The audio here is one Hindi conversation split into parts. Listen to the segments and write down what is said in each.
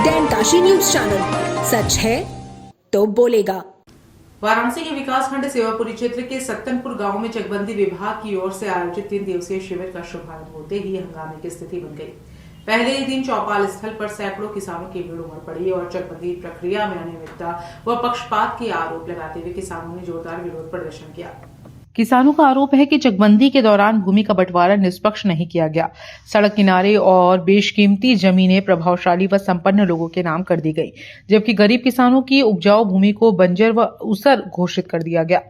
डैनकाशी न्यूज चैनल, सच है तो बोलेगा। वाराणसी के विकासखंड सेवापुरी क्षेत्र के सत्तनपुर गांव में चकबंदी विभाग की ओर से आयोजित 3 दिवसीय शिविर का शुभारंभ होते ही हंगामे की स्थिति बन गई। पहले ही दिन चौपाल स्थल पर सैकड़ों किसानों की भीड़ उमड़ पड़ी और चकबंदी प्रक्रिया में अनियमितता व पक्षपात के आरोप लगाते हुए किसानों ने जोरदार विरोध प्रदर्शन किया। किसानों का आरोप है कि चकबंदी के दौरान भूमि का बंटवारा निष्पक्ष नहीं किया गया। सड़क किनारे और बेशकीमती जमीनें प्रभावशाली व संपन्न लोगों के नाम कर दी गई, जबकि गरीब किसानों की उपजाऊ भूमि को बंजर व ऊसर घोषित कर दिया गया।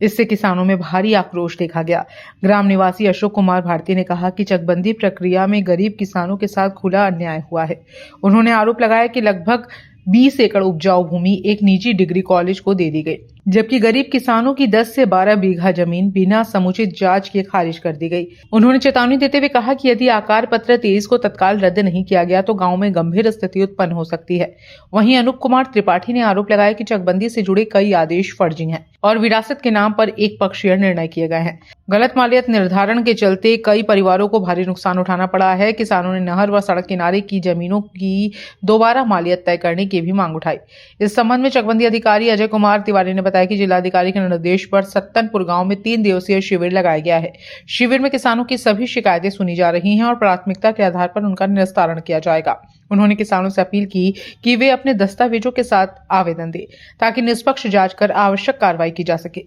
इससे किसानों में भारी आक्रोश देखा गया। ग्राम निवासी अशोक कुमार भारती ने कहा कि चकबंदी प्रक्रिया में गरीब किसानों के साथ खुला अन्याय हुआ है। उन्होंने आरोप लगाया कि लगभग 20 एकड़ उपजाऊ भूमि एक निजी डिग्री कॉलेज को दे दी गई, जबकि गरीब किसानों की 10 से 12 बीघा जमीन बिना समुचित जांच के खारिज कर दी गई। उन्होंने चेतावनी देते हुए कहा कि यदि आकार पत्र 23 को तत्काल रद्द नहीं किया गया तो गांव में गंभीर स्थिति उत्पन्न हो सकती है। वहीं अनूप कुमार त्रिपाठी ने आरोप लगाया कि चकबंदी से जुड़े कई आदेश फर्जी हैं और विरासत के नाम पर एक पक्षीय निर्णय किए गए हैं। गलत मालियत निर्धारण के चलते कई परिवारों को भारी नुकसान उठाना पड़ा है। किसानों ने नहर व सड़क किनारे की जमीनों की दोबारा मालियत तय करने की भी मांग उठाई। इस संबंध में चकबंदी अधिकारी अजय कुमार तिवारी ने बताया कि जिलाधिकारी के निर्देश पर सत्तनपुर गांव में 3 दिवसीय शिविर लगाया गया है। शिविर में किसानों की सभी शिकायतें सुनी जा रही हैं और प्राथमिकता के आधार पर उनका निस्तारण किया जाएगा। उन्होंने किसानों से अपील की कि वे अपने दस्तावेजों के साथ आवेदन दें ताकि निष्पक्ष जांच कर आवश्यक कार्रवाई की जा सके।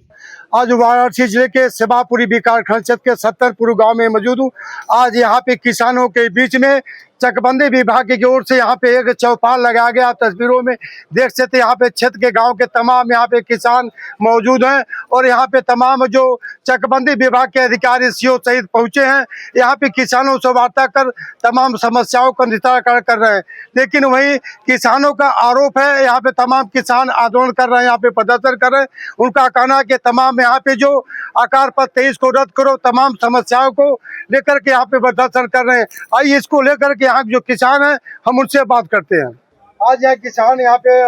आज वाराणसी जिले के सेवापुरी विकासखंड क्षेत्र के सत्तनपुर गांव में मौजूद हूँ। आज यहाँ पे किसानों के बीच में चकबंदी विभाग की ओर से यहाँ पे एक चौपाल लगाया गया। तस्वीरों में देख सकते यहाँ पे क्षेत्र के गांव के तमाम यहाँ पे किसान मौजूद हैं और यहाँ पे तमाम जो चकबंदी विभाग के अधिकारी सीओ सहित पहुंचे हैं। यहाँ पे किसानों से वार्ता कर तमाम समस्याओं का निस्तारण कर रहे हैं। लेकिन वहीं किसानों का आरोप है, यहाँ पे तमाम किसान आंदोलन कर रहे हैं, यहाँ पे प्रदर्शन कर रहे हैं। उनका कहना है कि तमाम यहाँ पे जो आकार पर 23 को रद्द करो, तमाम समस्याओं को लेकर के यहाँ पे प्रदर्शन कर रहे हैं। आइए इसको लेकर के यहाँ जो किसान हैं हम उनसे बात करते हैं। आज यहाँ किसान यहाँ पे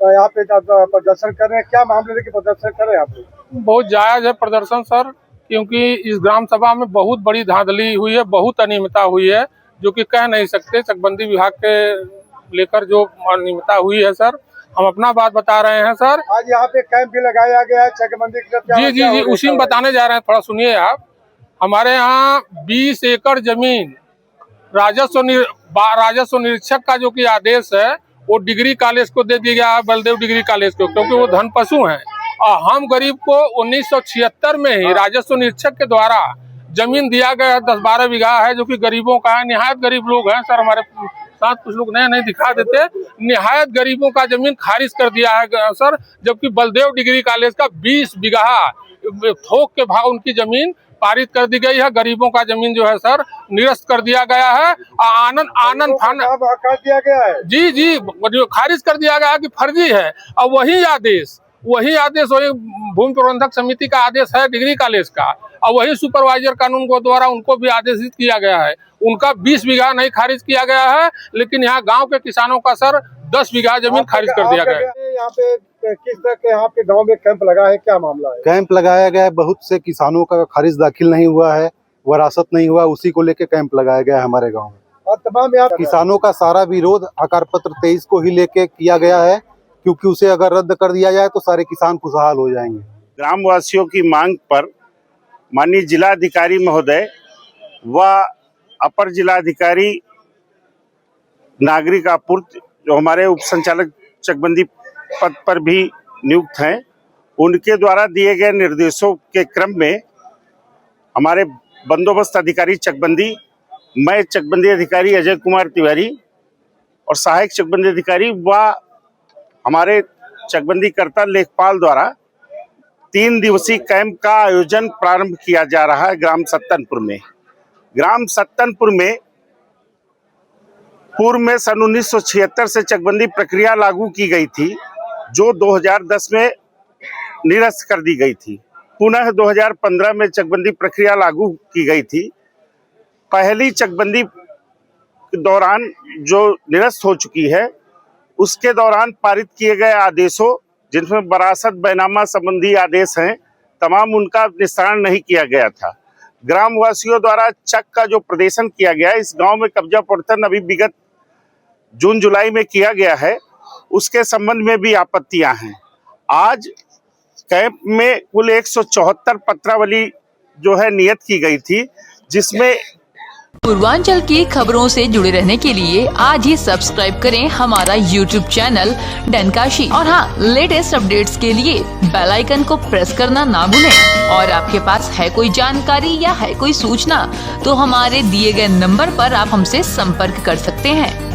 प्रदर्शन कर रहे हैं। क्या मामले लेके प्रदर्शन कर रहे हैं आप? बहुत जायज है प्रदर्शन सर, क्योंकि इस ग्राम सभा में बहुत बड़ी धांधली हुई है, बहुत अनियमितता हुई है, जो कि कह नहीं सकते। चकबंदी विभाग के लेकर जो अनियमितता हुई है सर, हम अपना बात बता रहे हैं सर। आज यहाँ पे कैंप भी लगाया गया है चकबंदी के। जी, उसी में बताने जा रहे हैं, थोड़ा सुनिए आप। हमारे यहाँ 20 एकड़ जमीन राजस्व निरीक्षक का जो कि आदेश है वो डिग्री कॉलेज को दे दिया गया है, बलदेव डिग्री कॉलेज को, क्योंकि वो धन पशु हैं। और हम गरीब को 1976 में ही राजस्व निरीक्षक के द्वारा जमीन दिया गया है। 10-12 बीघा है, जो कि गरीबों का है। निहायत गरीब लोग हैं सर, हमारे साथ कुछ लोग नहीं दिखा देते। निहायत गरीबों का जमीन खारिज कर दिया है सर, जबकि बलदेव डिग्री कॉलेज का 20 बीघा थोक के भाव उनकी जमीन पारित कर दी गई है। गरीबों का जमीन जो है सर निरस्त कर दिया गया है। आनंद कर दिया गया है। जी, खारिज कर दिया गया है कि फर्जी है। और वही आदेश वही भूमि प्रबंधक समिति का आदेश है डिग्री कॉलेज का, और वही सुपरवाइजर कानून को द्वारा उनको भी आदेशित किया गया है। उनका 20 बीघा नहीं खारिज किया गया है, लेकिन यहाँ गांव के किसानों का सर 10 बीघा जमीन खारिज कर दिया गया है। यहाँ पे किस तरह के यहाँ पे गांव में कैंप लगा है, क्या मामला है? कैंप लगाया गया है, बहुत से किसानों का खारिज दाखिल नहीं हुआ है, वरासत नहीं हुआ, उसी को लेके कैंप लगाया गया है हमारे गाँव में। और तमाम यहाँ किसानों का सारा विरोध आकार पत्र 23 को ही लेके किया गया है, क्योंकि उसे अगर रद्द कर दिया जाए तो सारे किसान खुशहाल हो जाएंगे। ग्रामवासियों की मांग पर माननीय जिलाधिकारी महोदय व अपर जिलाधिकारी नागरिक आपूर्ति जो हमारे उप संचालक चकबंदी पद पर भी नियुक्त हैं, उनके द्वारा दिए गए निर्देशों के क्रम में हमारे बंदोबस्त अधिकारी चकबंदी, मैं चकबंदी अधिकारी अजय कुमार तिवारी और सहायक चकबंदी अधिकारी व हमारे चकबंदी कर्ता लेखपाल द्वारा 3 दिवसीय कैंप का आयोजन प्रारंभ किया जा रहा है ग्राम सत्तनपुर में। ग्राम सत्तनपुर में पूर्व में सन 1976 से चकबंदी प्रक्रिया लागू की गई थी, जो 2010 में निरस्त कर दी गई थी। पुनः 2015 में चकबंदी प्रक्रिया लागू की गई थी। पहली चकबंदी के दौरान जो निरस्त हो चुकी है, उसके दौरान पारित किए गए आदेशों, जिनमें वरासत बैनामा संबंधी आदेश हैं, तमाम उनका निस्तारण नहीं किया गया था। ग्रामवासियों द्वारा चक का जो प्रदर्शन किया गया, इस गांव में कब्जा प्रवर्तन अभी विगत जून जुलाई में किया गया है उसके संबंध में भी आपत्तियां हैं। आज कैंप में कुल 174 पत्रावली जो है नियत की गई थी, जिसमें पूर्वांचल की खबरों से जुड़े रहने के लिए आज ही सब्सक्राइब करें हमारा YouTube चैनल डनकाशी और हाँ, लेटेस्ट अपडेट्स के लिए बेल आइकन को प्रेस करना ना भूलें। और आपके पास है कोई जानकारी या है कोई सूचना तो हमारे दिए गए नंबर पर आप हमसे संपर्क कर सकते हैं।